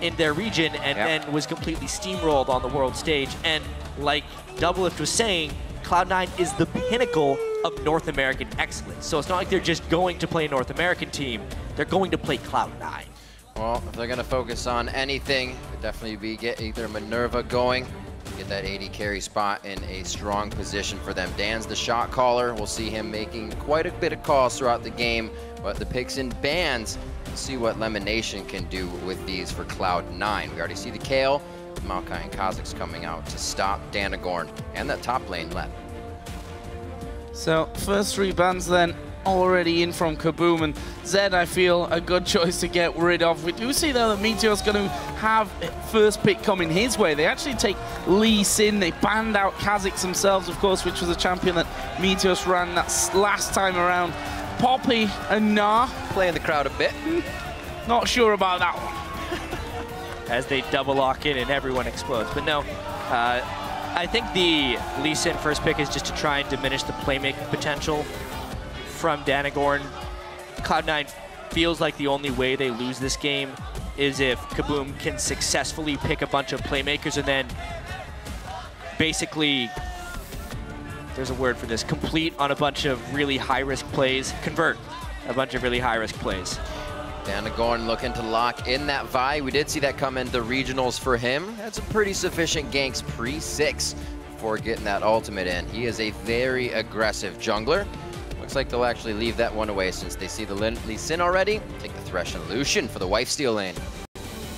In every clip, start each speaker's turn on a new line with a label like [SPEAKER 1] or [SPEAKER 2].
[SPEAKER 1] in their region and then was completely steamrolled on the world stage. And like Doublelift was saying, Cloud9 is the pinnacle of North American excellence. So it's not like they're just going to play a North American team, they're going to play Cloud9.
[SPEAKER 2] Well, if they're going to focus on anything, it would definitely be get either Minerva going, get that AD carry spot in a strong position for them. Dan's the shot caller. We'll see him making quite a bit of calls throughout the game, but the picks and bans, we'll see what Lemonation can do with these for Cloud9. We already see the Kale, Maokai and Kha'Zix coming out to stop Danagorn and that top lane left.
[SPEAKER 3] So first 3 bans then already in from KaBuM, and Zed, I feel, a good choice to get rid of. We do see though that Meteor's going to have first pick coming his way. They actually take Lee Sin. They banned out Kha'Zix themselves, of course, which was a champion that Meteors ran that last time around. Poppy and Nah
[SPEAKER 2] playing the crowd a bit.
[SPEAKER 3] Not sure about that one.
[SPEAKER 1] As they double lock in and everyone explodes. But no, I think the Lee Sin first pick is just to try and diminish the playmaking potential from Danagorn. Cloud9 feels like the only way they lose this game is if KaBuM can successfully pick a bunch of playmakers and then basically, there's a word for this, complete on a bunch of really high-risk plays, convert a bunch of really high-risk plays.
[SPEAKER 2] Danagorn looking to lock in that Vi. We did see that come in the regionals for him. Had some pretty sufficient ganks pre-6 before getting that ultimate in. He is a very aggressive jungler. Looks like they'll actually leave that one away since they see the Lee Sin already. Take the Thresh and Lucian for the Lifesteal lane.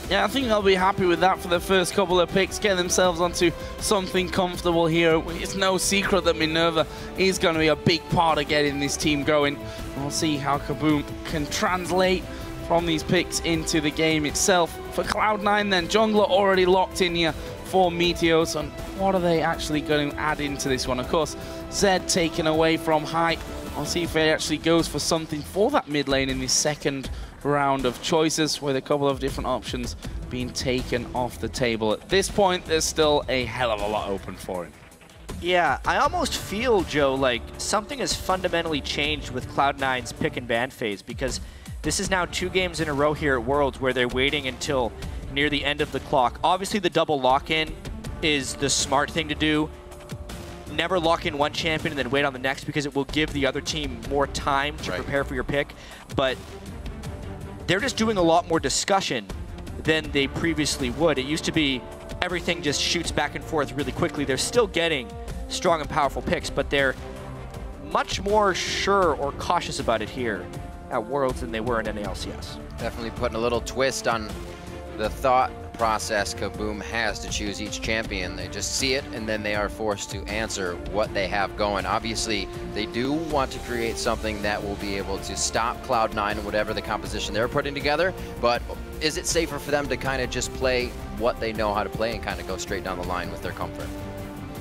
[SPEAKER 3] Yeah, I think they'll be happy with that for the first couple of picks, get themselves onto something comfortable here. It's no secret that Minerva is going to be a big part of getting this team going. We'll see how KaBuM can translate from these picks into the game itself. For Cloud9 then, jungler already locked in here for Meteors, and what are they actually going to add into this one? Of course, Zed taken away from Hype. I'll see if he actually goes for something for that mid lane in this second round of choices, with a couple of different options being taken off the table. At this point, there's still a hell of a lot open for him.
[SPEAKER 1] Yeah, I almost feel, Joe, like something has fundamentally changed with Cloud9's pick and ban phase, because this is now 2 games in a row here at Worlds where they're waiting until near the end of the clock. Obviously, the double lock-in is the smart thing to do. Never lock in one champion and then wait on the next, because it will give the other team more time to prepare for your pick. But they're just doing a lot more discussion than they previously would. It used to be everything just shoots back and forth really quickly. They're still getting strong and powerful picks, but they're much more sure or cautious about it here at Worlds than they were in NALCS.
[SPEAKER 2] Definitely putting a little twist on the thought process KaBuM has to choose each champion. They just see it and then they are forced to answer what they have going. Obviously, they do want to create something that will be able to stop Cloud9 and whatever the composition they're putting together, but is it safer for them to kind of just play what they know how to play and kind of go straight down the line with their comfort?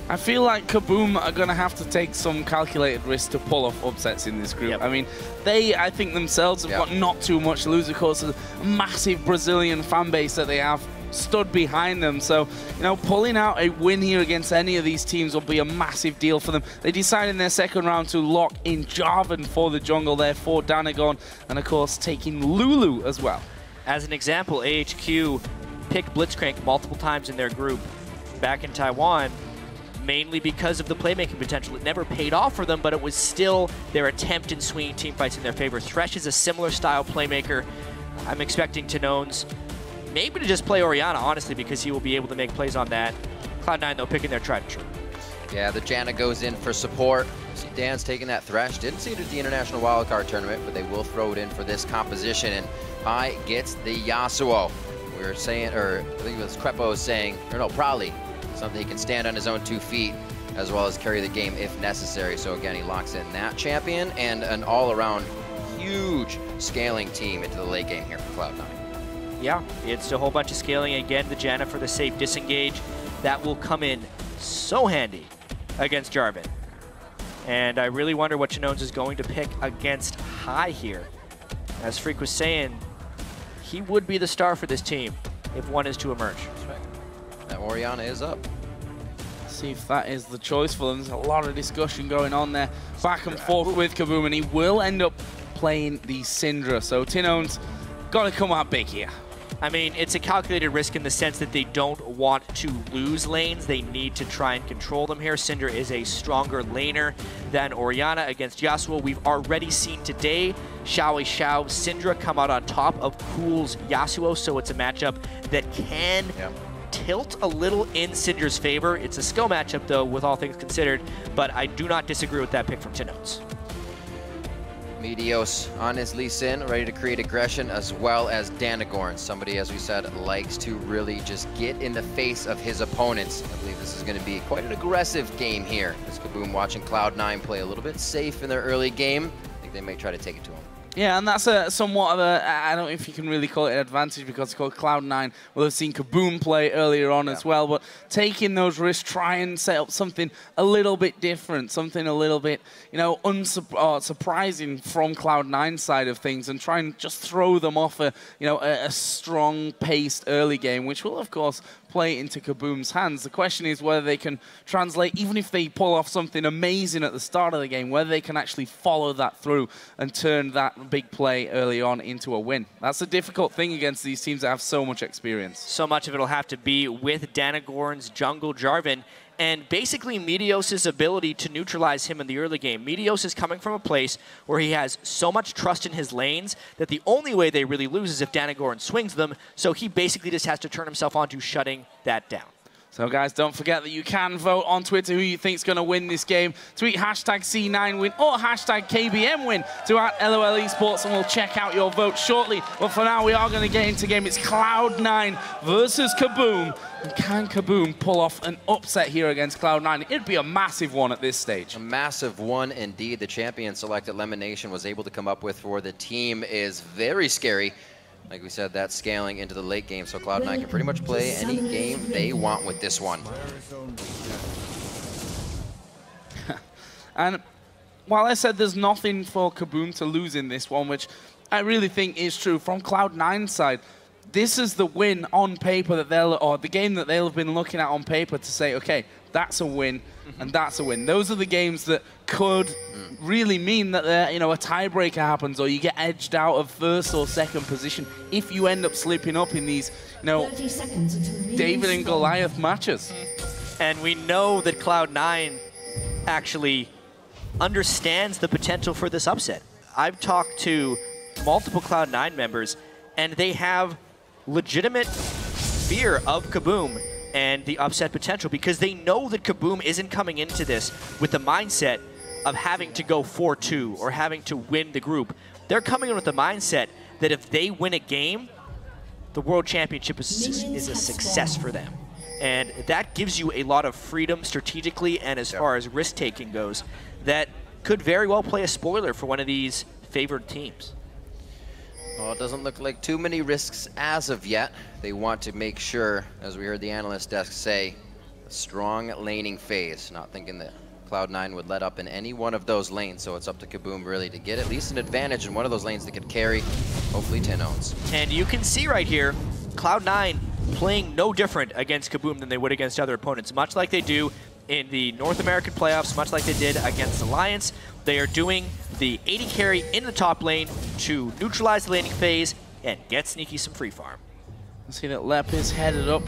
[SPEAKER 3] I feel like KaBuM are going to have to take some calculated risks to pull off upsets in this group. I mean, they, I think themselves have got not too much to lose, of course, the massive Brazilian fan base that they have stood behind them. So, you know, pulling out a win here against any of these teams will be a massive deal for them. They decided in their second round to lock in Jarvan for the jungle there for Danagorn, and of course taking Lulu as well.
[SPEAKER 1] As an example, AHQ picked Blitzcrank multiple times in their group back in Taiwan, mainly because of the playmaking potential. It never paid off for them, but it was still their attempt in swinging team fights in their favor. Thresh is a similar style playmaker. I'm expecting Tanones maybe to just play Orianna, honestly, because he will be able to make plays on that. Cloud9, though, picking their tried and true.
[SPEAKER 2] Yeah, the Janna goes in for support. See Dan's taking that Thresh. Didn't see it at the International Wildcard Tournament, but they will throw it in for this composition. And Pi gets the Yasuo. We were saying, or I think it was Crepo saying, or no, probably something he can stand on his own 2 feet, as well as carry the game if necessary. So again, he locks in that champion and an all-around huge scaling team into the late game here for Cloud9.
[SPEAKER 1] Yeah, it's a whole bunch of scaling. Again, the Janna for the safe disengage. That will come in so handy against Jarvan. And I really wonder what Chanones is going to pick against High here. As Freak was saying, he would be the star for this team if one is to emerge.
[SPEAKER 2] That's right. That Orianna is up.
[SPEAKER 3] See if that is the choice for them. There's a lot of discussion going on there, back and forth with KaBuM, and he will end up playing the Syndra. So Tinone's got to come out big here.
[SPEAKER 1] I mean, it's a calculated risk in the sense that they don't want to lose lanes. They need to try and control them here. Cinder is a stronger laner than Orianna against Yasuo. We've already seen today Xiao Syndra come out on top of Cool's Yasuo, so it's a matchup that can tilt a little in Syndra's favor. It's a skill matchup, though, with all things considered, but I do not disagree with that pick from Tinotes.
[SPEAKER 2] Meteos on his Lee Sin, ready to create aggression, as well as Danagorn, somebody, as we said, likes to really just get in the face of his opponents. I believe this is going to be quite an aggressive game here. As KaBuM watching Cloud9 play a little bit safe in their early game. I think they may try to take it to him.
[SPEAKER 3] Yeah, and that's somewhat of a, I don't know if you can really call it an advantage because it's called Cloud9. We'll have seen KaBuM play earlier on as well, but taking those risks, try and set up something a little bit different, something a little bit, you know, surprising from Cloud9's side of things, and try and just throw them off a strong-paced early game, which will, of course, play into KaBuM's hands. The question is whether they can translate, even if they pull off something amazing at the start of the game, whether they can actually follow that through and turn that big play early on into a win. That's a difficult thing against these teams that have so much experience.
[SPEAKER 1] So much of it will have to be with Danagorn's jungle Jarvan, and basically Meteos' ability to neutralize him in the early game. Meteos is coming from a place where he has so much trust in his lanes that the only way they really lose is if Danagorn swings them, so he basically just has to turn himself on to shutting that down.
[SPEAKER 3] So guys, don't forget that you can vote on Twitter who you think is going to win this game. Tweet hashtag C9win or hashtag KBM win to @LOL eSports, and we'll check out your vote shortly. But for now, we are going to get into game. It's Cloud9 versus KaBuM. And can KaBuM pull off an upset here against Cloud9? It'd be a massive one at this stage.
[SPEAKER 2] A massive one indeed. The champion select elimination was able to come up with for the team is very scary. Like we said, that's scaling into the late game, so Cloud9 can pretty much play any game they want with this one.
[SPEAKER 3] And while I said there's nothing for KaBuM to lose in this one, which I really think is true, from Cloud9's side, this is the win on paper that they'll, or the game that they'll have been looking at on paper to say, okay, that's a win, and that's a win. Those are the games that could really mean that, you know, a tiebreaker happens, or you get edged out of first or second position if you end up slipping up in these, you know, David and Goliath matches.
[SPEAKER 1] And we know that Cloud9 actually understands the potential for this upset. I've talked to multiple Cloud9 members, and they have legitimate fear of KaBuM and the upset potential, because they know that KaBuM isn't coming into this with the mindset of having to go 4-2 or having to win the group. They're coming in with the mindset that if they win a game, the World Championship is a success for them. And that gives you a lot of freedom strategically and as far as risk-taking goes that could very well play a spoiler for one of these favored teams.
[SPEAKER 2] Well, it doesn't look like too many risks as of yet. They want to make sure, as we heard the analyst desk say, a strong laning phase. Not thinking that Cloud9 would let up in any one of those lanes, so it's up to KaBuM really to get at least an advantage in one of those lanes that could carry, hopefully, Tinotes.
[SPEAKER 1] And you can see right here, Cloud9 playing no different against KaBuM than they would against other opponents, much like they do in the North American playoffs, much like they did against Alliance. They are doing the 80 carry in the top lane to neutralize the laning phase and get Sneaky some free farm.
[SPEAKER 3] I see that Lep is headed up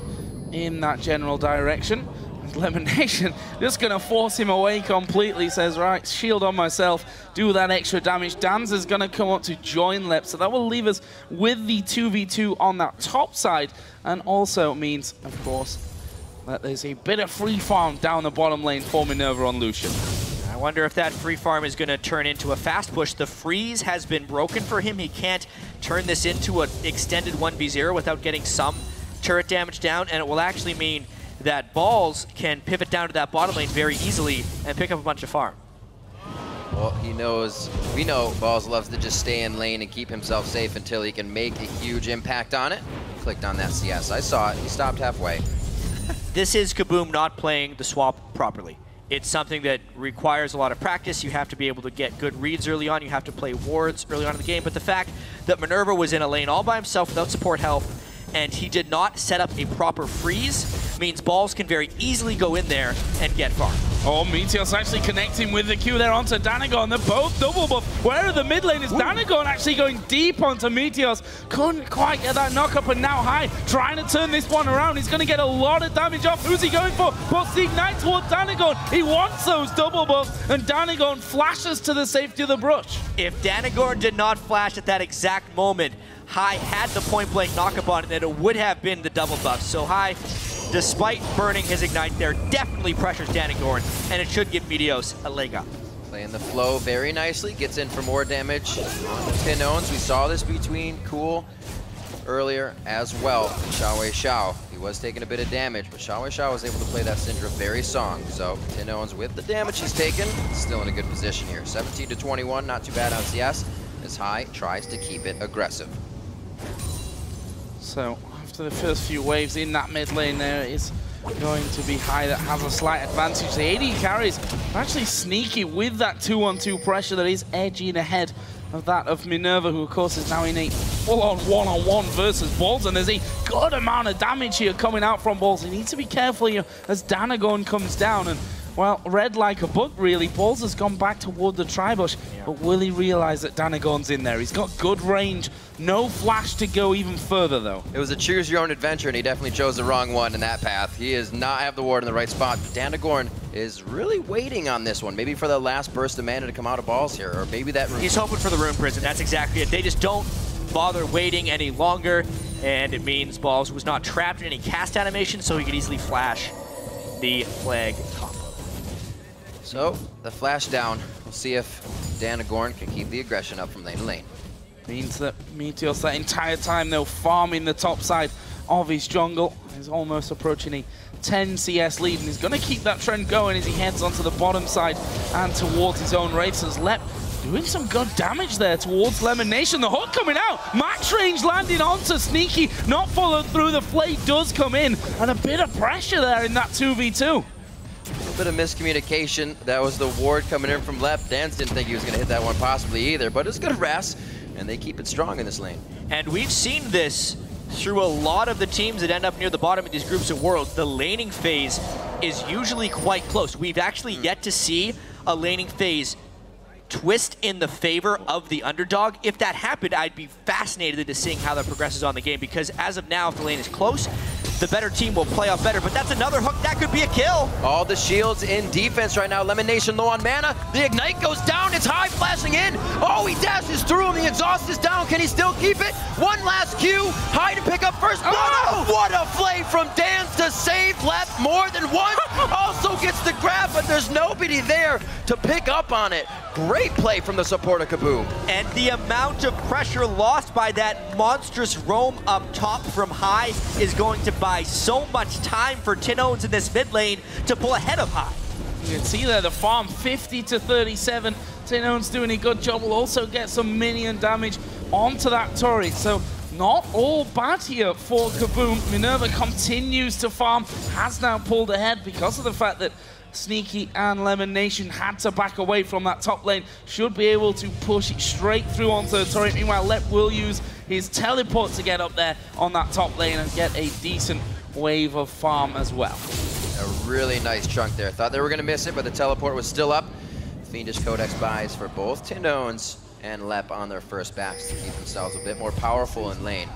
[SPEAKER 3] in that general direction. Elimination just going to force him away completely. Says, right, shield on myself, do that extra damage. Danz is going to come up to join Lep, so that will leave us with the 2v2 on that top side, and also means, of course, that there's a bit of free farm down the bottom lane for Minerva on Lucian.
[SPEAKER 1] I wonder if that free farm is going to turn into a fast push. The freeze has been broken for him. He can't turn this into an extended 1v0 without getting some turret damage down, and it will actually mean that Balls can pivot down to that bottom lane very easily and pick up a bunch of farm.
[SPEAKER 2] Well, he knows, we know Balls loves to just stay in lane and keep himself safe until he can make a huge impact on it. He clicked on that CS. I saw it. He stopped halfway.
[SPEAKER 1] This is KaBuM not playing the swap properly. It's something that requires a lot of practice. You have to be able to get good reads early on. You have to play wards early on in the game. But the fact that Minerva was in a lane all by himself without support health, and he did not set up a proper freeze, means Balls can very easily go in there and get farm.
[SPEAKER 3] Oh, Meteos actually connecting with the Q there onto Danagon. They're both double buff. Where are the mid lane? Is Danagon actually going deep onto Meteos? Couldn't quite get that knock up, and now High trying to turn this one around. He's going to get a lot of damage off. Who's he going for? Puts the Ignite towards Danagon. He wants those double buffs, and Danagon flashes to the safety of the brush.
[SPEAKER 1] If Danagon did not flash at that exact moment, High had the point blank knockup on it, and it would have been the double buff. So High, despite burning his Ignite there, definitely pressures Danagon, and it should give Meteos a leg up.
[SPEAKER 2] Playing the flow very nicely, gets in for more damage on the Tinones. We saw this between Cool earlier as well. Xiao, he was taking a bit of damage, but Xiao was able to play that Syndra very strong. So Tinones, with the damage he's taken, still in a good position here. 17 to 21, not too bad on CS, as High tries to keep it aggressive.
[SPEAKER 3] So after the first few waves in that mid lane, there is going to be High that has a slight advantage. The AD carries are actually sneaky with that 2-on-2 pressure that is edging ahead of that of Minerva, who of course is now in a full-on one-on-one versus Balls, and there's a good amount of damage here coming out from Balls. He needs to be careful here as Danagon comes down, and well, read like a book really. Balls has gone back toward the Tribush, but will he realize that Danagon's in there? He's got good range, no flash to go even further though.
[SPEAKER 2] It was a choose your own adventure, and he definitely chose the wrong one in that path. He does not have the ward in the right spot. Danagon is really waiting on this one, maybe for the last burst of mana to come out of Balls here, or maybe that...
[SPEAKER 1] He's hoping for the Rune Prison, that's exactly it. They just don't bother waiting any longer, and it means Balls was not trapped in any cast animation, so he could easily flash the flag combo.
[SPEAKER 2] So, the flash down. We'll see if Danagon can keep the aggression up from lane to lane.
[SPEAKER 3] Means that Meteos that entire time they'll farming the top side of his jungle. He's almost approaching a 10 CS lead, and he's going to keep that trend going as he heads onto the bottom side and towards his own Wraiths, as Lep doing some good damage there towards Lemon Nation. The hook coming out, max range landing onto Sneaky, not followed through. The Flay does come in, and a bit of pressure there in that 2v2.
[SPEAKER 2] A little bit of miscommunication. That was the ward coming in from left. Dance didn't think he was going to hit that one possibly either, but it's good Ras, and they keep it strong in this lane.
[SPEAKER 1] And we've seen this through a lot of the teams that end up near the bottom of these groups of worlds. The laning phase is usually quite close. We've actually yet to see a laning phase twist in the favor of the underdog. If that happened, I'd be fascinated to seeing how that progresses on the game, because as of now, if the lane is close, the better team will play off better, but that's another hook. That could be a kill.
[SPEAKER 2] All the shields in defense right now. Lemon Nation low on mana. The Ignite goes down. It's High flashing in. Oh, he dashes through him. The exhaust is down. Can he still keep it? One last Q. High to pick up first blood. Oh! What a play from Dance to save left more than one. Also gets the grab, but there's nobody there to pick up on it. Great play from the support of KaBuM.
[SPEAKER 1] And the amount of pressure lost by that monstrous roam up top from High is going to buy so much time for Tinones in this mid lane to pull ahead of High.
[SPEAKER 3] You can see there the farm 50 to 37. Tinones doing a good job. Will also get some minion damage onto that turret. So not all bad here for KaBuM. Minerva continues to farm, has now pulled ahead because of the fact that Sneaky and Lemon Nation had to back away from that top lane. Should be able to push it straight through onto the turret. Meanwhile, Lep will use his teleport to get up there on that top lane and get a decent wave of farm as well.
[SPEAKER 2] A really nice chunk there. Thought they were going to miss it, but the teleport was still up. Fiendish Codex buys for both Tinones and Lep on their first backs to keep themselves a bit more powerful in lane.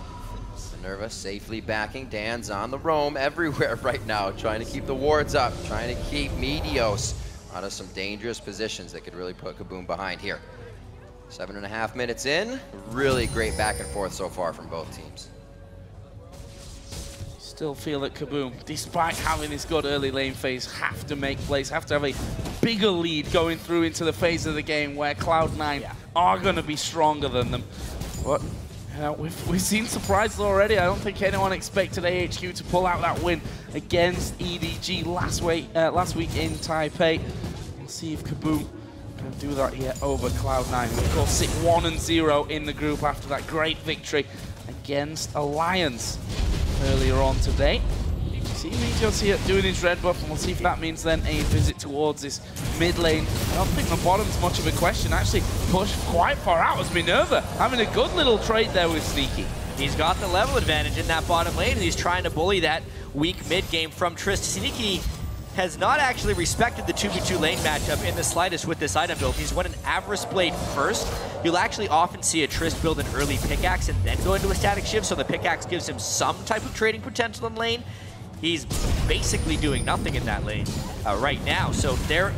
[SPEAKER 2] Minerva safely backing. Dan's on the roam everywhere right now, trying to keep the wards up, trying to keep Meteos out of some dangerous positions that could really put KaBuM behind here. 7.5 minutes in. Really great back and forth so far from both teams.
[SPEAKER 3] Still feel that KaBuM, despite having this good early lane phase, have to make plays, have to have a bigger lead going through into the phase of the game where Cloud9 are going to be stronger than them. But we've seen surprises already. I don't think anyone expected AHQ to pull out that win against EDG last week in Taipei. We'll see if KaBuM can do that here over Cloud9. Of course, sit 1-0 in the group after that great victory against Alliance earlier on today. You can see Meteos here doing his red buff, and we'll see if that means then a visit towards this mid lane. I don't think the bottom's much of a question. Actually pushed quite far out as Minerva having a good little trade there with Sneaky.
[SPEAKER 1] He's got the level advantage in that bottom lane, and he's trying to bully that weak mid game from Trist. Sneaky has not actually respected the 2v2 lane matchup in the slightest with this item build. He's won an Avarice Blade first. You'll actually often see a Trist build an early pickaxe and then go into a static shiv, so the pickaxe gives him some type of trading potential in lane. He's basically doing nothing in that lane right now, so they're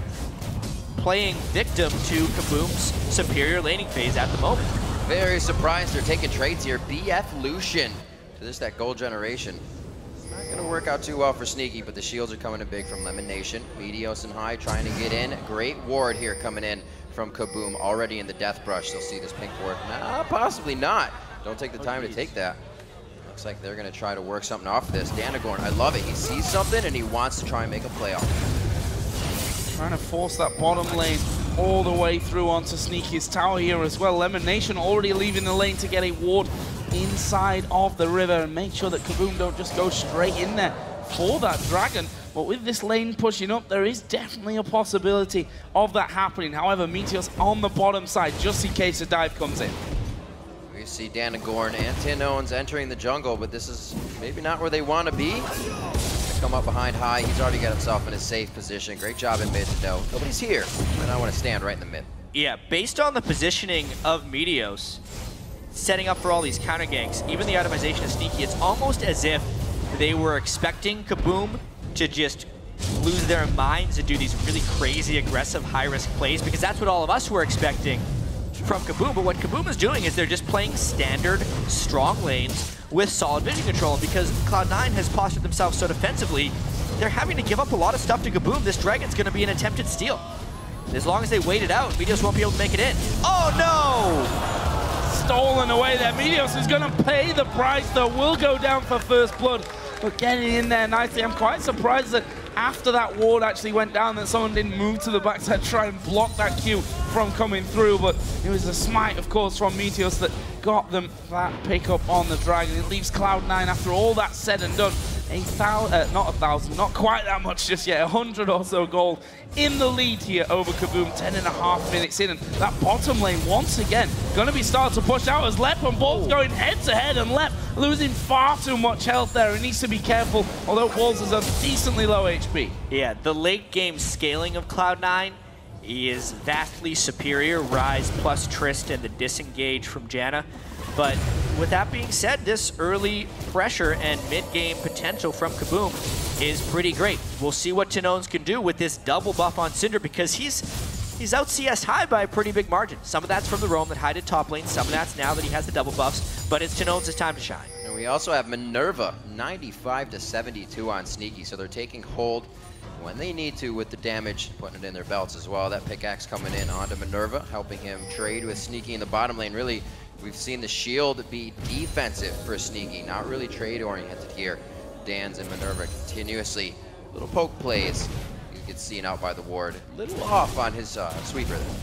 [SPEAKER 1] playing victim to KaBuM's superior laning phase at the moment.
[SPEAKER 2] Very surprised they're taking trades here. BF Lucian to this, that gold generation. Not going to work out too well for Sneaky, but the shields are coming in big from Lemon Nation. Meteos and High trying to get in. Great ward here coming in from KaBuM, already in the death brush. They'll see this pink ward. Nah, possibly not. Don't take the time to take that. Looks like they're going to try to work something off of this. Danagorn, I love it. He sees something and he wants to try and make a play off.
[SPEAKER 3] Trying to force that bottom lane all the way through onto Sneaky's tower here as well. Lemon Nation already leaving the lane to get a ward inside of the river and make sure that KaBuM don't just go straight in there for that dragon. But with this lane pushing up, there is definitely a possibility of that happening. However, Meteos on the bottom side, just in case a dive comes in.
[SPEAKER 2] We see Danagorn and Tinones entering the jungle, but this is maybe not where they want to be. Come up behind High. He's already got himself in a safe position. Great job in mid to know nobody's here, and I want to stand right in the mid.
[SPEAKER 1] Yeah, based on the positioning of Meteos, setting up for all these counter ganks, even the itemization of Sneaky, it's almost as if they were expecting KaBuM to just lose their minds and do these really crazy, aggressive, high-risk plays, because that's what all of us were expecting from KaBuM. But what KaBuM is doing is they're just playing standard, strong lanes with solid vision control. And because Cloud9 has postured themselves so defensively, they're having to give up a lot of stuff to KaBuM. This dragon's going to be an attempted steal. As long as they wait it out, Meteos won't be able to make it in. Oh no! Stolen away there. Meteos is going to pay the price, though. Will go down for first blood. But getting in there nicely. I'm quite surprised that after that ward actually went down, that someone didn't move to the backside to try and block that Q from coming through. But it was a smite, of course, from Meteos that got them that pickup on the dragon. It leaves Cloud9, after all that said and done, not 1,000, not quite that much just yet, 100 or so gold in the lead here over KaBuM, 10.5 minutes in. And that bottom lane, once again, going to be starting to push out as Lep and Balls going head-to-head, and Lep losing far too much health there. He needs to be careful, although Balls is a decently low HP. Yeah, the late game scaling of Cloud9 is vastly superior. Rise plus Trist and the disengage from Janna. But with that being said, this early pressure and mid-game potential from KaBuM is pretty great. We'll see what Tinones can do with this double buff on Cinder, because he's out CS High by a pretty big margin. Some of that's from the roam that High did top lane, some of that's now that he has the double buffs, but it's Tinones' time to shine.
[SPEAKER 2] And we also have Minerva, 95-72 on Sneaky, so they're taking hold when they need to with the damage, putting it in their belts as well. That pickaxe coming in onto Minerva, helping him trade with Sneaky in the bottom lane. Really, we've seen the shield be defensive for Sneaky, not really trade-oriented here. Dan's and Minerva continuously little poke plays. You can see out by the ward. A little off on his sweeper there.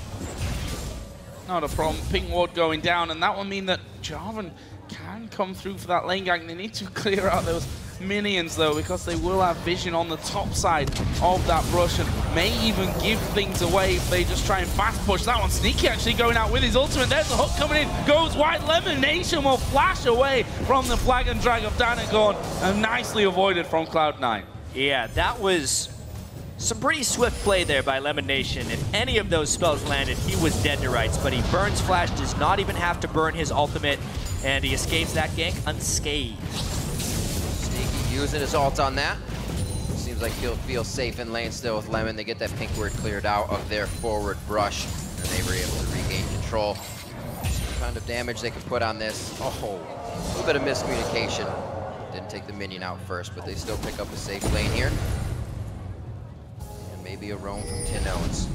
[SPEAKER 3] Not a problem. Ping ward going down, and that will mean that Jarvan can come through for that lane gang. They need to clear out those minions, though, because they will have vision on the top side of that brush and may even give things away if they just try and fast push that one. Sneaky actually going out with his ultimate. There's the hook coming in. Goes wide. Lemon Nation will flash away from the flag and drag of Danagorn, and nicely avoided from Cloud9. Yeah, that was some pretty swift play there by Lemon Nation. If any of those spells landed, he was dead to rights, but he burns Flash, does not even have to burn his ultimate, and he escapes that gank unscathed.
[SPEAKER 2] Using his ult on that. Seems like he'll feel safe in lane still with Lemon. They get that pink word cleared out of their forward brush, and they were able to regain control. Some kind of damage they can put on this. Oh, a little bit of miscommunication. Didn't take the minion out first, but they still pick up a safe lane here. And maybe a roam from Tinones.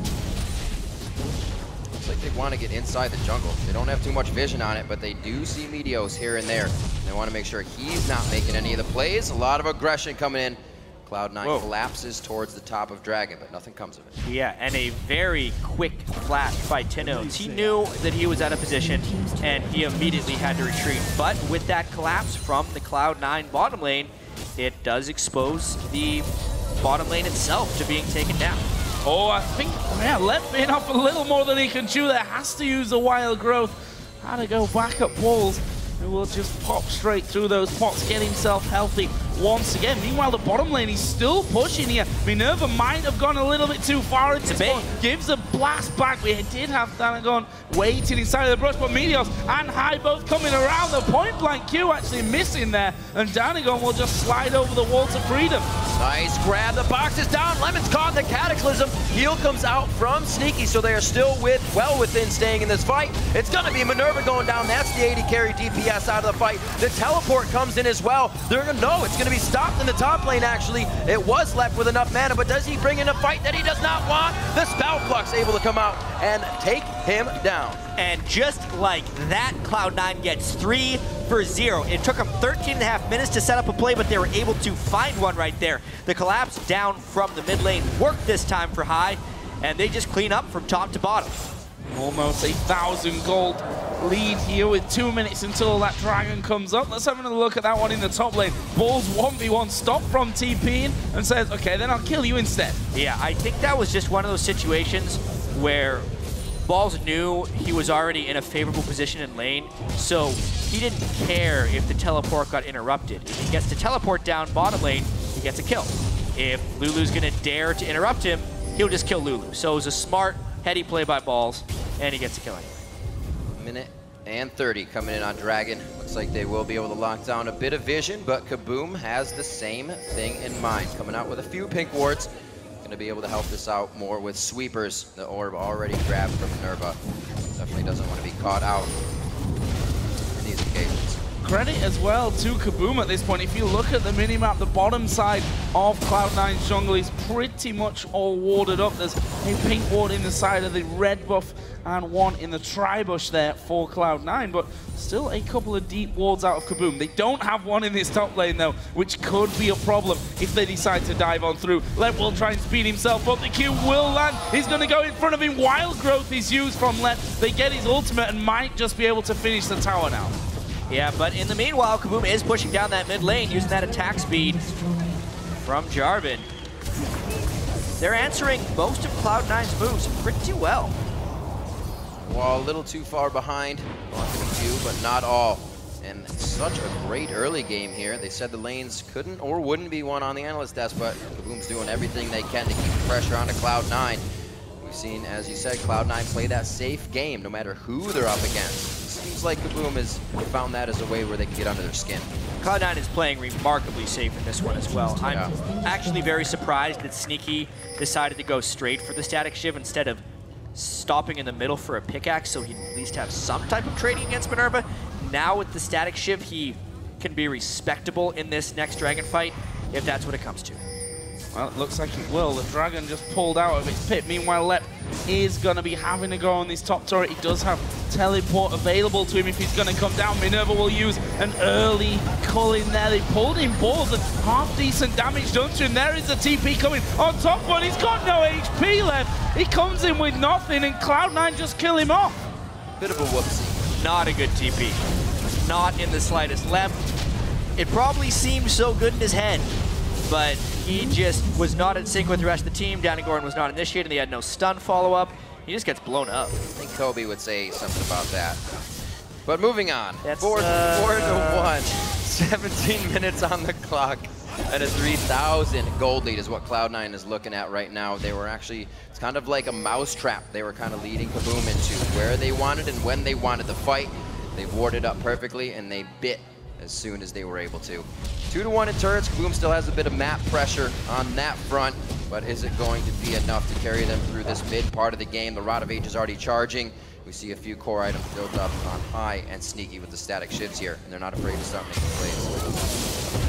[SPEAKER 2] Looks like they want to get inside the jungle. They don't have too much vision on it, but they do see Meteos here and there. They want to make sure he's not making any of the plays. A lot of aggression coming in. Cloud9 collapses towards the top of Dragon, but nothing comes of it.
[SPEAKER 1] Yeah, and a very quick flash by Tinones. He knew that he was out of position, and he immediately had to retreat. But with that collapse from the Cloud9 bottom lane, it does expose the bottom lane itself to being taken down. Oh, I think, yeah, left being off a little more than he can chew there. Has to use the wild growth. How to go back at walls.
[SPEAKER 3] who will just pop straight through those pots, get himself healthy once again. Meanwhile, the bottom lane, he's still pushing here. Minerva might have gone a little bit too far into this one. Gives a blast back. We did have Danagon waiting inside of the brush, but Meteos and High both coming around. The point blank Q actually missing there, and Danagon will just slide over the wall to freedom.
[SPEAKER 2] Nice grab, the box is down, Lemon's caught in the Cataclysm. Heal comes out from Sneaky, so they are still well within staying in this fight. It's gonna be Minerva going down, that's the 80 carry DPS out of the fight. The teleport comes in as well. They're gonna know it's gonna be stopped in the top lane actually. It was left with enough mana, but does he bring in a fight that he does not want? The Spell Flux able to come out and take him down.
[SPEAKER 1] And just like that, Cloud9 gets 3 for 0. It took them 13.5 minutes to set up a play, but they were able to find one right there. The collapse down from the mid lane worked this time for High, and they just clean up from top to bottom.
[SPEAKER 3] Almost 1,000 gold lead here with 2 minutes until that dragon comes up. Let's have another look at that one in the top lane. Balls 1v1 stop from TPing and says, okay, then I'll kill you instead.
[SPEAKER 1] Yeah, I think that was just one of those situations where Balls knew he was already in a favorable position in lane, so he didn't care if the teleport got interrupted. If he gets to teleport down bottom lane, he gets a kill. If Lulu's gonna dare to interrupt him, he'll just kill Lulu. So it was a smart, heady play by Balls, and he gets a kill anyway.
[SPEAKER 2] Minute and 30 coming in on Dragon. Looks like they will be able to lock down a bit of vision, but KaBuM has the same thing in mind. Coming out with a few pink wards. Going to be able to help this out more with sweepers. The orb already grabbed from Minerva. Definitely doesn't want to be caught out in these occasions.
[SPEAKER 3] Credit as well to KaBuM at this point. If you look at the minimap, the bottom side of Cloud9's jungle is pretty much all warded up. There's a pink ward in the side of the red buff and one in the tri-bush there for Cloud9, but still a couple of deep wards out of KaBuM. They don't have one in this top lane though, which could be a problem if they decide to dive on through. Let will try and speed himself up. The Q will land. He's going to go in front of him. Wild Growth is used from Let. They get his ultimate and might just be able to finish the tower now.
[SPEAKER 1] Yeah, but in the meanwhile, KaBuM is pushing down that mid lane, using that attack speed from Jarvan. They're answering most of Cloud9's moves pretty well.
[SPEAKER 2] Well, a little too far behind on a few, but not all. And such a great early game here. They said the lanes couldn't or wouldn't be won on the analyst desk, but KaBuM's doing everything they can to keep the pressure onto Cloud9. We've seen, as you said, Cloud9 play that safe game no matter who they're up against. Seems like KaBuM has found that as a way where they can get under their skin.
[SPEAKER 1] Cloud9 is playing remarkably safe in this one as well.
[SPEAKER 2] Yeah.
[SPEAKER 1] I'm actually very surprised that Sneaky decided to go straight for the Static Shiv instead of stopping in the middle for a pickaxe, so he'd at least have some type of trading against Minerva. Now with the Static Shiv, he can be respectable in this next dragon fight, if that's what it comes to.
[SPEAKER 3] Well, it looks like it will. The dragon just pulled out of its pit. Meanwhile, Lep is going to be having to go on this top turret. He does have teleport available to him if he's going to come down. Minerva will use an early cull in there. They pulled in balls and half-decent damage done to him. There is the TP coming on top one. He's got no HP left. He comes in with nothing, and Cloud9 just kill him off.
[SPEAKER 2] Bit of a whoopsie.
[SPEAKER 1] Not a good TP. Not in the slightest. Lep, it probably seemed so good in his head, but he just was not in sync with the rest of the team. Danagon was not initiated. They had no stun follow-up. He just gets blown up.
[SPEAKER 2] I think Kobe would say something about that. But moving on.
[SPEAKER 1] That's,
[SPEAKER 2] 4-1. 17 minutes on the clock. And a 3,000 gold lead is what Cloud9 is looking at right now. They were actually, it's kind of like a mousetrap. They were kind of leading KaBuM into where they wanted and when they wanted to fight. They warded up perfectly and they bit as soon as they were able to. 2-1 in turrets. KaBuM still has a bit of map pressure on that front, but is it going to be enough to carry them through this mid part of the game? The Rod of Age is already charging. We see a few core items built up on High and Sneaky with the static shivs here, and they're not afraid to start making plays.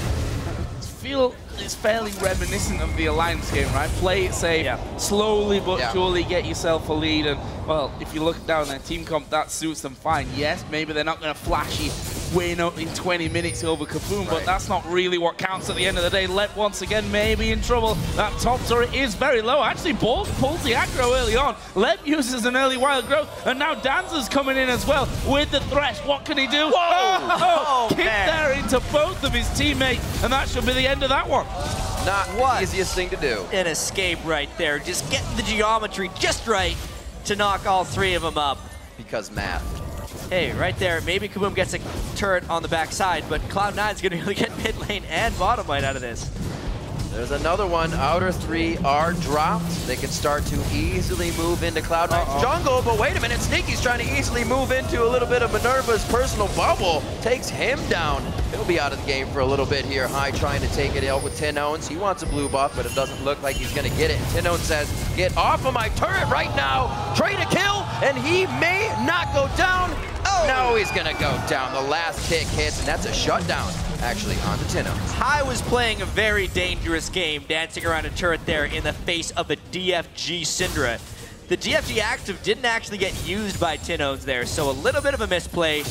[SPEAKER 3] Feel it's fairly reminiscent of the Alliance game, right? Play it safe, slowly but surely get yourself a lead, and well, if you look down their team comp, that suits them fine. Yes, maybe they're not going to flashy win up in 20 minutes over KaBuM, but that's not really what counts at the end of the day. Let once again maybe in trouble. That top turret is very low. Actually, Balls pulls the aggro early on. Let uses an early wild growth, and now Danzer's coming in as well with the thresh. What can he do?
[SPEAKER 1] Whoa!
[SPEAKER 3] Kick there into both of his teammates, and that should be the end of that one.
[SPEAKER 2] Not the easiest thing to do.
[SPEAKER 1] An escape right there. Just getting the geometry just right to knock all three of them up.
[SPEAKER 2] Because math.
[SPEAKER 1] Hey, right there, maybe KaBuM gets a turret on the backside, but Cloud9's going to be able to get mid lane and bottom lane out of this.
[SPEAKER 2] There's another one. Outer 3 are dropped. They can start to easily move into Cloud9's jungle, but wait a minute, Sneaky's trying to easily move into a little bit of Minerva's personal bubble. Takes him down. He'll be out of the game for a little bit here. High trying to take it out with Tinones. He wants a blue buff, but it doesn't look like he's going to get it. Tinones says, get off of my turret right now. Trade a kill, and he may not go down. Oh, no, he's going to go down. The last kick hits, and that's a shutdown, actually, on the Tinones.
[SPEAKER 1] High was playing a very dangerous game, dancing around a turret there in the face of a DFG Syndra. The DFG active didn't actually get used by Tinones there, so a little bit of a misplay.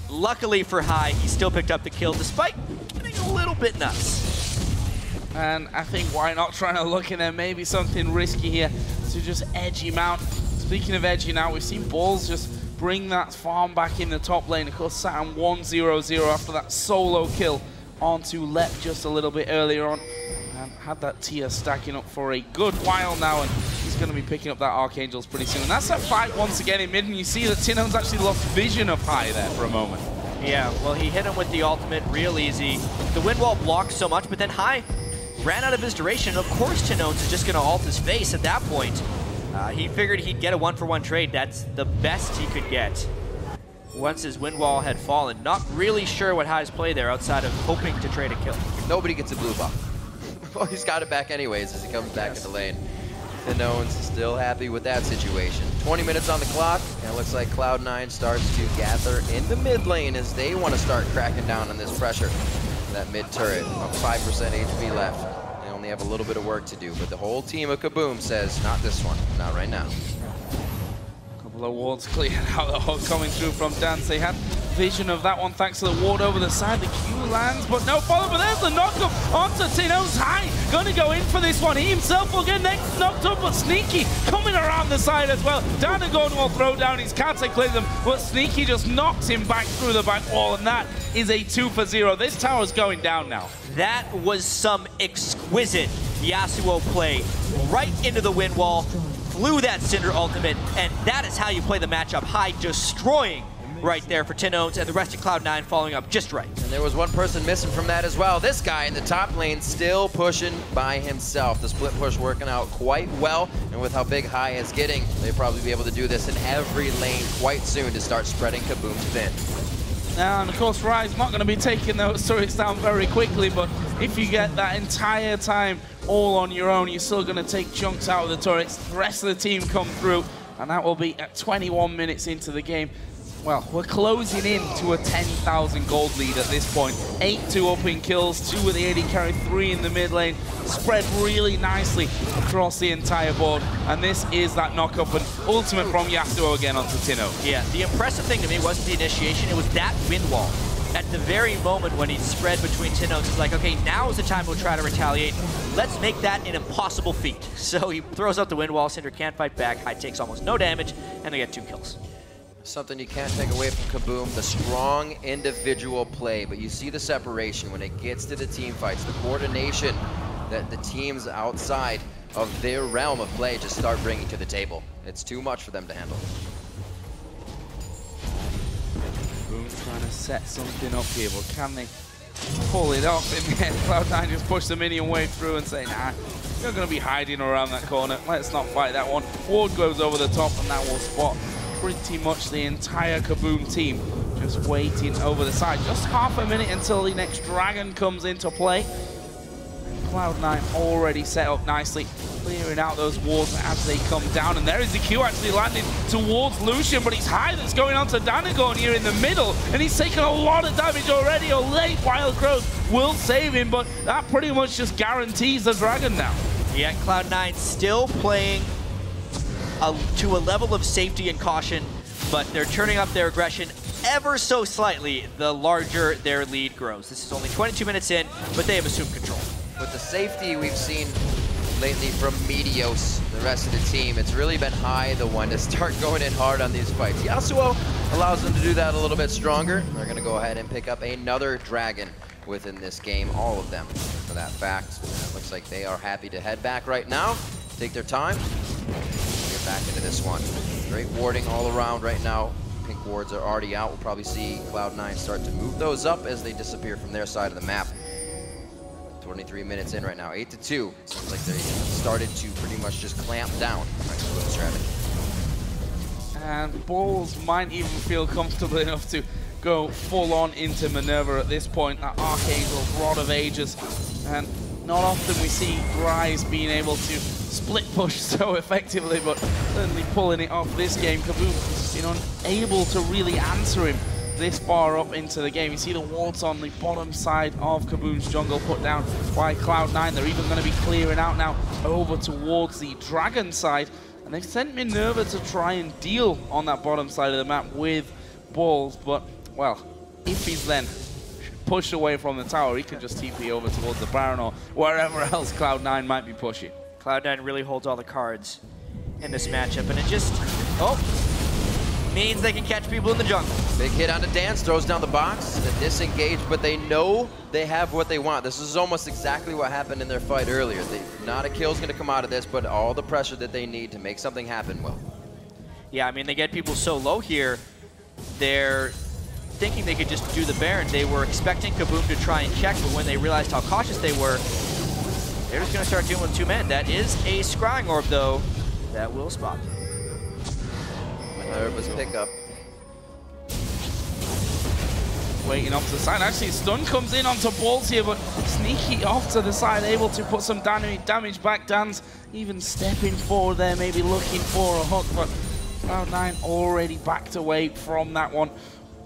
[SPEAKER 1] Luckily for High, he still picked up the kill, despite getting a little bit nuts.
[SPEAKER 3] And I think why not trying to look in there, maybe something risky here to just edge him out. Speaking of edging out, we've seen Balls just bring that farm back in the top lane. Of course, sat on 1-0-0 after that solo kill onto Lep just a little bit earlier on. And had that tier stacking up for a good while now, and he's going to be picking up that Archangels pretty soon. And that's that fight once again in mid, and you see that Tinones actually lost vision of High there for a moment.
[SPEAKER 1] Yeah, well, he hit him with the ultimate real easy. The wind wall blocked so much, but then High ran out of his duration. Of course, Tinones is just going to ult his face at that point. He figured he'd get a 1-for-1 trade. That's the best he could get. Once his wind wall had fallen, not really sure what High's play there outside of hoping to trade a kill.
[SPEAKER 2] Nobody gets a blue buff. Well, he's got it back anyways as he comes back in the lane. Tinones still happy with that situation. 20 minutes on the clock, and it looks like Cloud9 starts to gather in the mid lane as they want to start cracking down on this pressure. That mid turret, about 5% HP left. They only have a little bit of work to do, but the whole team of KaBuM says, not this one, not right now.
[SPEAKER 3] Couple of wards cleared out, the hook coming through from Dance. They had vision of that one thanks to the ward over the side. The Q lands, but no follow, but there's the knockup onto Tinones. High gonna go in for this one. He himself will get next knocked up, but Sneaky coming around the side as well. Danagon will throw down his cataclysm, but Sneaky just knocks him back through the back wall, and that is a 2-for-0. This tower's going down now.
[SPEAKER 1] That was some exquisite Yasuo play. Right into the wind wall, flew that Cinder ultimate, and that is how you play the matchup. High destroying right there for Tinones, and the rest of Cloud9 following up just right.
[SPEAKER 2] And there was one person missing from that as well. This guy in the top lane still pushing by himself. The split push working out quite well, and with how big High is getting, they'll probably be able to do this in every lane quite soon to start spreading KaBuM thin.
[SPEAKER 3] Now, and of course, Rise not going to be taking those turrets down very quickly, but if you get that entire time all on your own, you're still going to take chunks out of the turrets. The rest of the team come through, and that will be at 21 minutes into the game. Well, we're closing in to a 10,000 gold lead at this point. 8-2 up in kills, 2 with the AD carry, 3 in the mid lane. Spread really nicely across the entire board. And this is that knock-up and ultimate from Yasuo again onto Tino.
[SPEAKER 1] Yeah, the impressive thing to me wasn't the initiation, it was that wind wall. At the very moment when he spread between Tinones, he's like, okay, now is the time we'll try to retaliate. Let's make that an impossible feat. So he throws out the wind wall, Cinder can't fight back, High takes almost no damage, and they get 2 kills.
[SPEAKER 2] Something you can't take away from KaBuM, the strong individual play, but you see the separation when it gets to the team fights, the coordination that the teams outside of their realm of play just start bringing to the table. It's too much for them to handle.
[SPEAKER 3] KaBuM trying to set something up here, but can they pull it off in the end? Cloud9 just push the minion wave through and say, nah, you're going to be hiding around that corner. Let's not fight that one. Ward goes over the top, and that will spot pretty much the entire KaBuM team just waiting over the side. Just half a minute until the next dragon comes into play. And Cloud9 already set up nicely, clearing out those wards as they come down. And there is the Q actually landing towards Lucian, but he's High that's going on to Danagon here in the middle, and he's taken a lot of damage already. A late Wild Growth will save him, but that pretty much just guarantees the dragon now.
[SPEAKER 1] Yeah, Cloud9 still playing to a level of safety and caution, but they're turning up their aggression ever so slightly the larger their lead grows. This is only 22 minutes in, but they have assumed control.
[SPEAKER 2] With the safety we've seen lately from Meteos, the rest of the team, it's really been High the one to start going in hard on these fights. Yasuo allows them to do that a little bit stronger. They're going to go ahead and pick up another dragon within this game, all of them, for that fact. It looks like they are happy to head back right now, take their time, get back into this one. Great warding all around right now pink wards are already out. We'll probably see Cloud9 start to move those up as they disappear from their side of the map. 23 minutes in right now, 8-2. Seems like they started to pretty much just clamp down right to the strategy.
[SPEAKER 3] And Balls might even feel comfortable enough to go full on into Minerva at this point. That Archangel, Rod of Ages, and not often we see Rise being able to split push so effectively, but certainly pulling it off this game. KaBuM, unable to really answer him this far up into the game. You see the wards on the bottom side of KaBuM's jungle put down by Cloud9. They're even going to be clearing out now over towards the Dragon side. And they've sent Minerva to try and deal on that bottom side of the map with Balls. But, well, if he's then pushed away from the tower, he can just TP over towards the Baron or wherever else Cloud9 might be pushing.
[SPEAKER 1] Cloud9 really holds all the cards in this matchup, and it just, means they can catch people in the jungle.
[SPEAKER 2] Big hit onto Dance, throws down the box, the disengage, but they know they have what they want. This is almost exactly what happened in their fight earlier. Not a kill's gonna come out of this, but all the pressure that they need to make something happen will.
[SPEAKER 1] Yeah, I mean, they get people so low here, they're thinking they could just do the Baron. They were expecting KaBuM to try and check, but when they realized how cautious they were, they're just gonna start dealing with 2 men. That is a Scrying Orb, though, that will spot them.
[SPEAKER 2] Minerva's pickup.
[SPEAKER 3] Waiting off to the side. Actually, stun comes in onto Balls here, but sneaky off to the side, able to put some damage back. Dan's even stepping forward there, maybe looking for a hook, but Cloud9 already backed away from that one.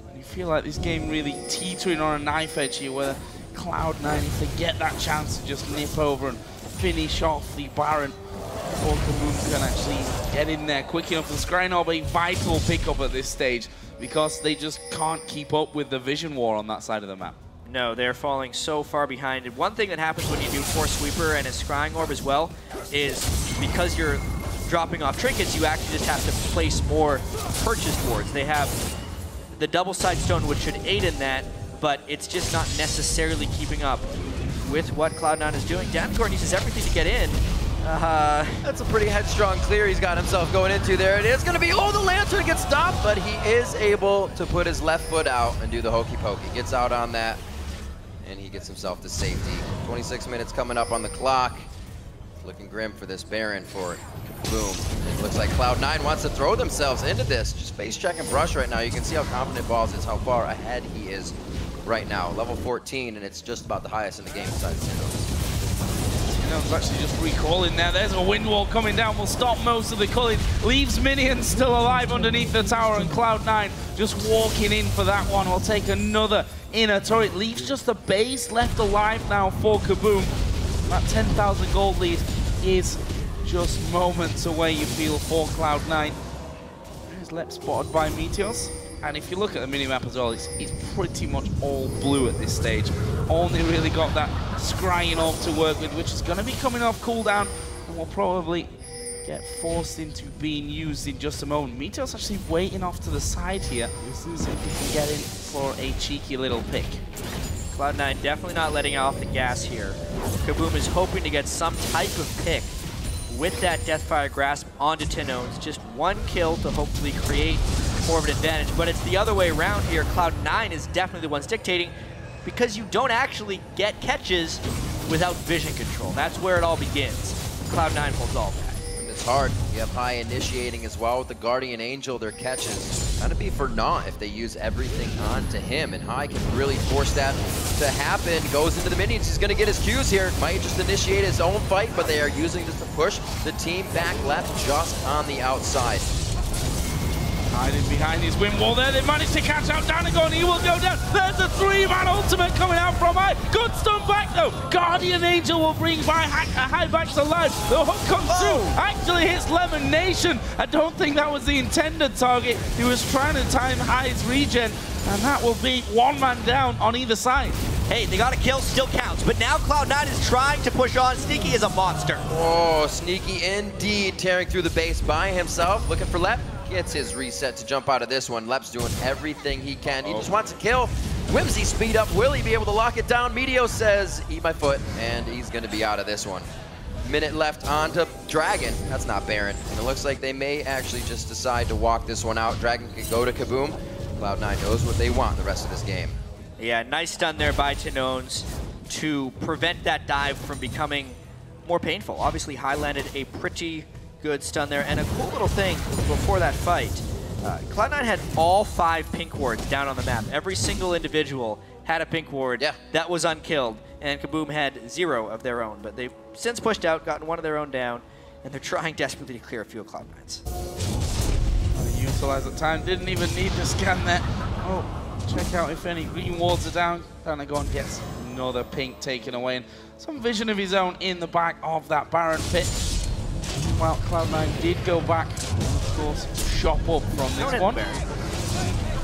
[SPEAKER 3] And you feel like this game really teetering on a knife edge here, where Cloud9, if they get that chance to just nip over and finish off the Baron, or KaBuM can actually get in there quick enough. The Scrying Orb, a vital pickup at this stage, because they just can't keep up with the vision war on that side of the map.
[SPEAKER 1] No, they're falling so far behind. And one thing that happens when you do Force Sweeper and a Scrying Orb as well is because you're dropping off trinkets, you actually just have to place more purchased wards. They have the double side stone, which should aid in that, but it's just not necessarily keeping up with what Cloud9 is doing. Damgor uses everything to get in.
[SPEAKER 2] That's a pretty headstrong clear he's got himself going into there. It is going to be, the Lantern gets stopped, but he is able to put his left foot out and do the hokey pokey. Gets out on that, and he gets himself to safety. 26 minutes coming up on the clock. It's looking grim for this Baron for KaBuM. It looks like Cloud9 wants to throw themselves into this. Just face check and brush right now. You can see how confident Balls is, how far ahead he is right now. Level 14, and it's just about the highest in the game besides Sandoz.
[SPEAKER 3] It's actually just recalling there. There's a wind wall coming down. Will stop most of the culling. Leaves minions still alive underneath the tower, and Cloud9 just walking in for that one. Will take another inner turret. Leaves just the base left alive now for KaBuM. That 10,000 gold lead is just moments away, you feel, for Cloud9. There's Lep spotted by Meteos. And if you look at the minimap as well, it's pretty much all blue at this stage. Only really got that Scrying Orb to work with, which is going to be coming off cooldown, and will probably get forced into being used in just a moment. Meteor's actually waiting off to the side here. We'll see if he can get in for a cheeky little pick.
[SPEAKER 1] Cloud9 definitely not letting off the gas here. KaBuM is hoping to get some type of pick with that Deathfire Grasp onto Tinones. Just one kill to hopefully create more of an advantage, but it's the other way around here. Cloud9 is definitely the ones dictating, because you don't actually get catches without vision control. That's where it all begins. Cloud9 holds all that.
[SPEAKER 2] And it's hard. You have High initiating as well with the Guardian Angel. Their catches kind of be for naught if they use everything onto him, and High can really force that to happen. Goes into the minions. He's going to get his Qs here. Might just initiate his own fight, but they are using this to push the team back left just on the outside.
[SPEAKER 3] Hiding behind his wind wall there, they managed to catch out Danagon. He will go down. There's a 3-man ultimate coming out from High. Good stun back though. Guardian Angel will bring High back to life. The hook comes through, actually hits Lemon Nation. I don't think that was the intended target. He was trying to time High's regen, and that will be 1 man down on either side.
[SPEAKER 1] Hey, they got a kill, still counts, but now Cloud9 is trying to push on. Sneaky is a monster.
[SPEAKER 2] Oh, Sneaky indeed, tearing through the base by himself, looking for Lep. Gets his reset to jump out of this one. Lep's doing everything he can. He just wants to kill. Whimsy speed up. Will he be able to lock it down? Meteos says, eat my foot, and he's going to be out of this one. minute left onto Dragon. That's not Baron. And it looks like they may actually just decide to walk this one out. Dragon can go to KaBuM. Cloud9 knows what they want the rest of this game.
[SPEAKER 1] Yeah, nice stun there by Tanones to prevent that dive from becoming more painful. Obviously, High landed a pretty good stun there. And a cool little thing before that fight, Cloud9 had all 5 pink wards down on the map. Every single individual had a pink ward that was unkilled, and KaBuM had 0 of their own. But they've since pushed out, gotten one of their own down, and they're trying desperately to clear a few of Cloud9's.
[SPEAKER 3] Utilize the time, didn't even need to scan that. Oh, check out if any green wards are down. Danagon gets another pink taken away, and some vision of his own in the back of that Baron pit. Well, Cloud9 did go back, and of course, shop up from this one.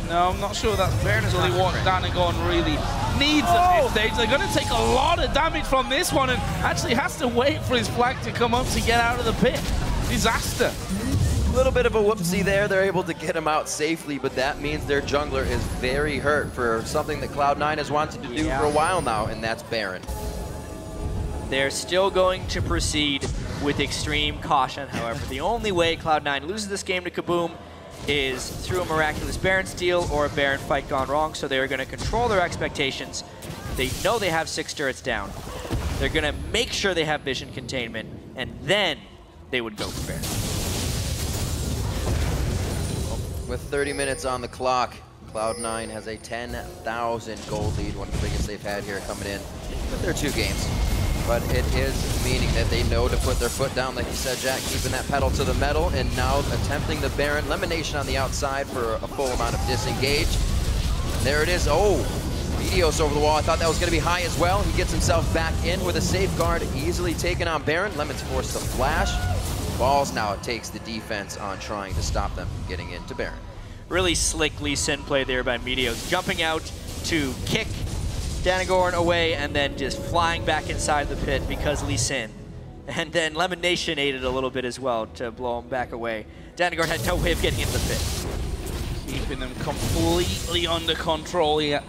[SPEAKER 3] No, I'm not sure that's really what Danagon really needs at this stage. They're going to take a lot of damage from this one, and actually has to wait for his flag to come up to get out of the pit. Disaster.
[SPEAKER 2] A little bit of a whoopsie there. They're able to get him out safely, but that means their jungler is very hurt for something that Cloud9 has wanted to do for a while now, and that's Baron.
[SPEAKER 1] They're still going to proceed with extreme caution, however. The only way Cloud9 loses this game to KaBuM is through a miraculous Baron steal or a Baron fight gone wrong, so they're going to control their expectations. They know they have 6 turrets down. They're going to make sure they have vision containment, and then they would go for Baron.
[SPEAKER 2] With 30 minutes on the clock, Cloud9 has a 10,000 gold lead, one of the biggest they've had here coming in with their 2 games. But it is meaning that they know to put their foot down, like you said, Jack, keeping that pedal to the metal, and now attempting the Baron. Elimination on the outside for a full amount of disengage. And there it is. Oh, Meteos over the wall. I thought that was going to be high as well. He gets himself back in with a safeguard, easily taken on Baron. Lemon's forced to flash. Balls now takes the defense on trying to stop them from getting into Baron.
[SPEAKER 1] Really slick Lee Sin play there by Meteos, jumping out to kick Danagorn away and then just flying back inside the pit because Lee Sin. And then Lemon Nation aided a little bit as well to blow him back away. Danagorn had no way of getting into the pit.
[SPEAKER 3] Keeping them completely under control here.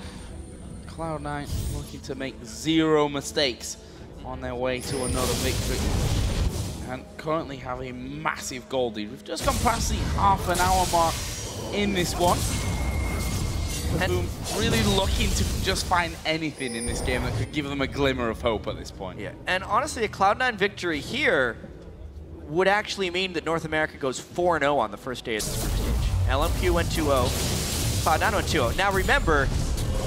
[SPEAKER 3] Cloud9 looking to make 0 mistakes on their way to another victory. And currently have a massive gold lead. We've just gone past the half-an-hour mark in this one. KaBuM really looking to just find anything in this game that could give them a glimmer of hope at this point.
[SPEAKER 1] Yeah, and honestly, a Cloud9 victory here would actually mean that North America goes 4-0 on the first day of this group stage. LMQ went 2-0, Cloud9 went 2-0. Now remember,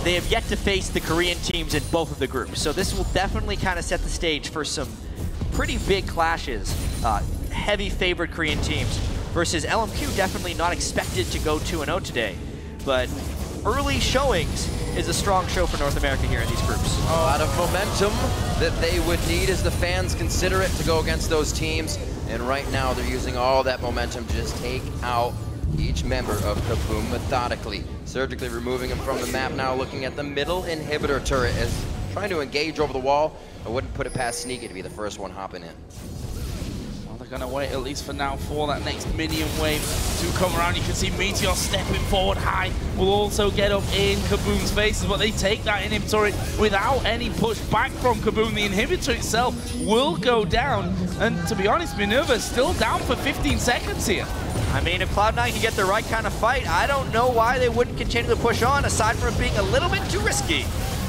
[SPEAKER 1] they have yet to face the Korean teams in both of the groups, so this will definitely kind of set the stage for some pretty big clashes. Heavy favored Korean teams versus LMQ, definitely not expected to go 2-0 today, but early showings is a strong show for North America here in these groups.
[SPEAKER 2] A lot of momentum that they would need as the fans consider it to go against those teams. And right now they're using all that momentum to just take out each member of KaBuM methodically. Surgically removing him from the map now, looking at the middle inhibitor turret as trying to engage over the wall. I wouldn't put it past Sneaky to be the first one hopping in.
[SPEAKER 3] Going to wait, at least for now, for that next minion wave to come around. You can see Meteor stepping forward high. Will also get up in KaBuM's faces, but they take that inhibitor turret without any push back from KaBuM. The inhibitor itself will go down. And to be honest, Minerva's still down for 15 seconds here.
[SPEAKER 1] I mean, if Cloud9 can get the right kind of fight, I don't know why they wouldn't continue to push on, aside from it being a little bit too risky.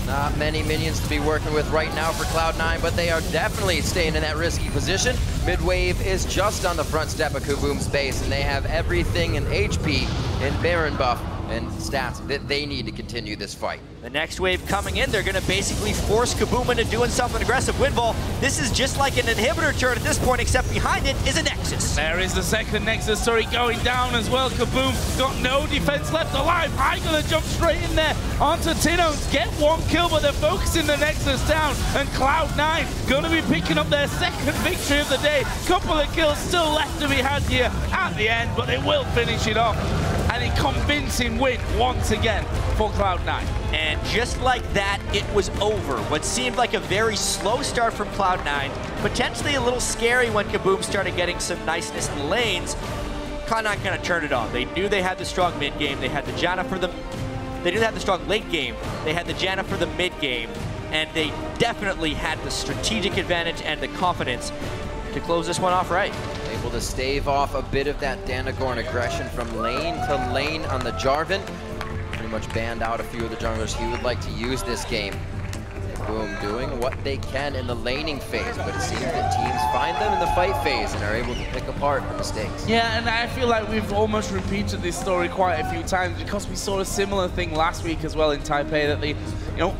[SPEAKER 2] Not many minions to be working with right now for Cloud9, but they are definitely staying in that risky position. Midwave is just on the front step of KaBuM's base, and they have everything in HP and Baron buff and stats that they need to continue this fight.
[SPEAKER 1] The next wave coming in, they're going to basically force KaBuM into doing something aggressive. Windfall, this is just like an inhibitor turret at this point, except behind it is a Nexus.
[SPEAKER 3] There is the second Nexus turret going down as well. KaBuM got no defense left alive. I'm going to jump straight in there onto Tinones, get 1 kill, but they're focusing the Nexus down, and Cloud9 going to be picking up their second victory of the day. Couple of kills still left to be had here at the end, but they will finish it off. And a convincing win once again for Cloud9.
[SPEAKER 1] And just like that, it was over. What seemed like a very slow start from Cloud9, potentially a little scary when KaBuM started getting some niceness in the lanes. Cloud9 kind of turned it on. They knew they had the strong mid game. They had the Janna for the... They knew they had the strong late game. They had the Janna for the mid game. and they definitely had the strategic advantage and the confidence to close this one off right.
[SPEAKER 2] Able to stave off a bit of that Danagorn aggression from lane to lane on the Jarvan. Pretty much banned out a few of the junglers he would like to use this game. KaBuM doing what they can in the laning phase, but it seems that teams find them in the fight phase and are able to pick apart the mistakes.
[SPEAKER 3] Yeah, and I feel like we've almost repeated this story quite a few times because we saw a similar thing last week as well in Taipei, that the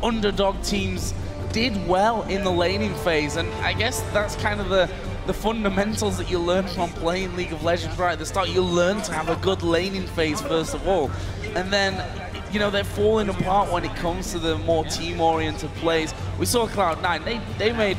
[SPEAKER 3] underdog teams did well in the laning phase, and I guess that's kind of the fundamentals that you learn from playing League of Legends right at the start. You learn to have a good laning phase first of all, and then they're falling apart when it comes to the more team-oriented plays. We saw Cloud9, they made